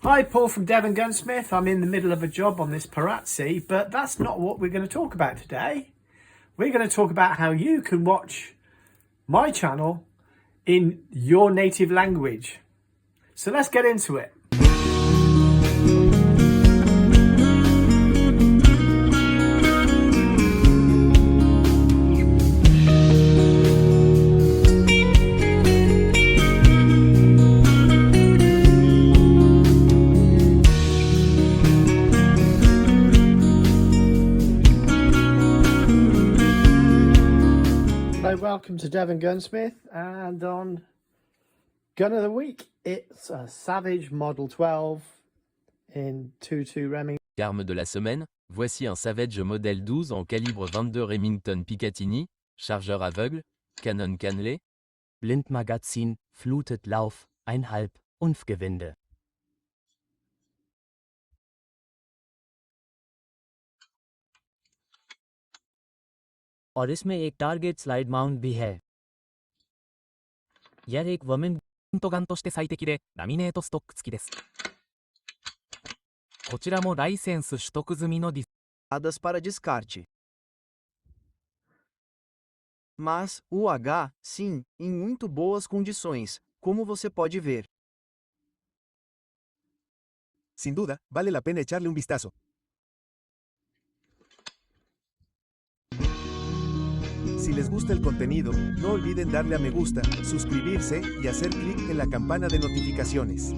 Hi, Paul from Devongunsmith. I'm in the middle of a job on this Parazzi, but that's not what we're going to talk about today. We're going to talk about how you can watch my channel in your native language. So let's get into it. Welcome to Devongunsmith, and on Gun of the Week it's a Savage Model 12 in 22 Remington. Arme de la semaine, voici un Savage modèle 12 en calibre 22 Remington Picatinny, chargeur aveugle, canon cannelé, Blindmagazin, Fluted Lauf, 1,5, Unfgewinde. और इसमें एक target slide mount भी है। यह एक women ガンとして最適で、ラミネートストック付きです。こちらもライセンス取得済みのDadas para descarte. Mas, o H, sim, em muito boas condições, como você pode ver. Sin duda, vale la pena echarle un vistazo. Si les gusta el contenido, no olviden darle a me gusta, suscribirse y hacer clic en la campana de notificaciones.